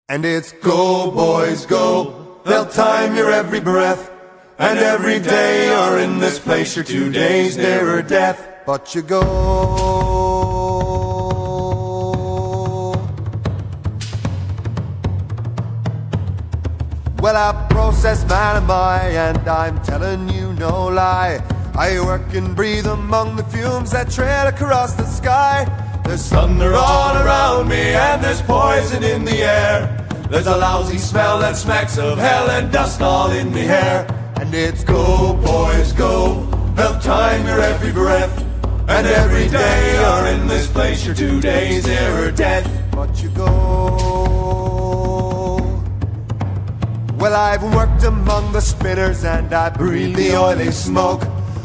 And it's go, boys, go. They'll time your every breath. And every day you're in this place, you're 2 days nearer death. But you go. Well, a process man am I, and I'm telling you no lie. I work and breathe among the fumes that trail across the sky. There's thunder all around me, and there's poison in the air. There's a lousy smell that smacks of hell, and dust all in me hair. And it's go, boys, go. They'll time your every breath. And every day you're in this place, you're 2 days nearer death. But you go. Well, I've worked among the spinners, and I breathe the oily smoke.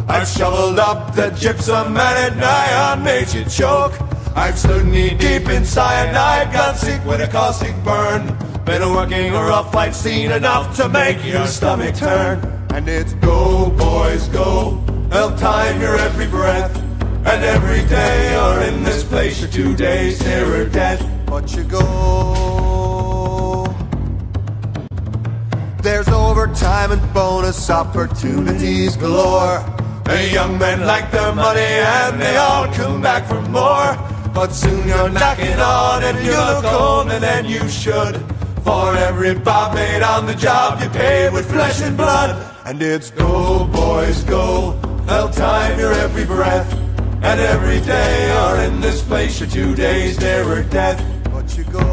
I've shoveled up the gypsum, and at nigh on made you choke. I've stood knee deep in cyanide, got sick with a caustic burn. Been working a rough fight, seen enough to make your stomach turn. And it's go, boys, go. They'll time your every breath. And every day you're in this place, you're 2 days nearer death. But you go. There's overtime and bonus opportunities galore. The young men like their money and they all come back for more. But soon you're knocking on and you look older than you should. For every bob made on the job you paid with flesh and blood. And it's go, boys, go. They'll time your every breath. And every day you're in this place, you're 2 days nearer death. But you go.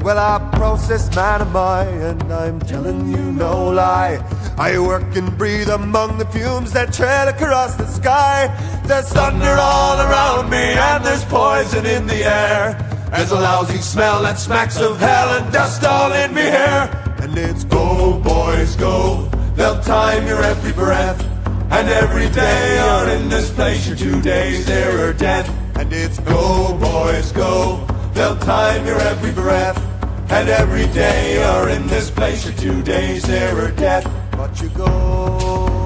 Well, I process man am I, and I'm telling you no lie. I work and breathe among the fumes that trail across the sky. There's thunder all around me, and there's poison in the air. There's a lousy smell that smacks of hell, and dust all in me hair. And it's go, boys, go. They'll time your every breath. And every day you're in this place, you're 2 days nearer death. And it's go, boys, go. They'll time your every breath. And every day you're in this place, you're 2 days nearer death. But you go.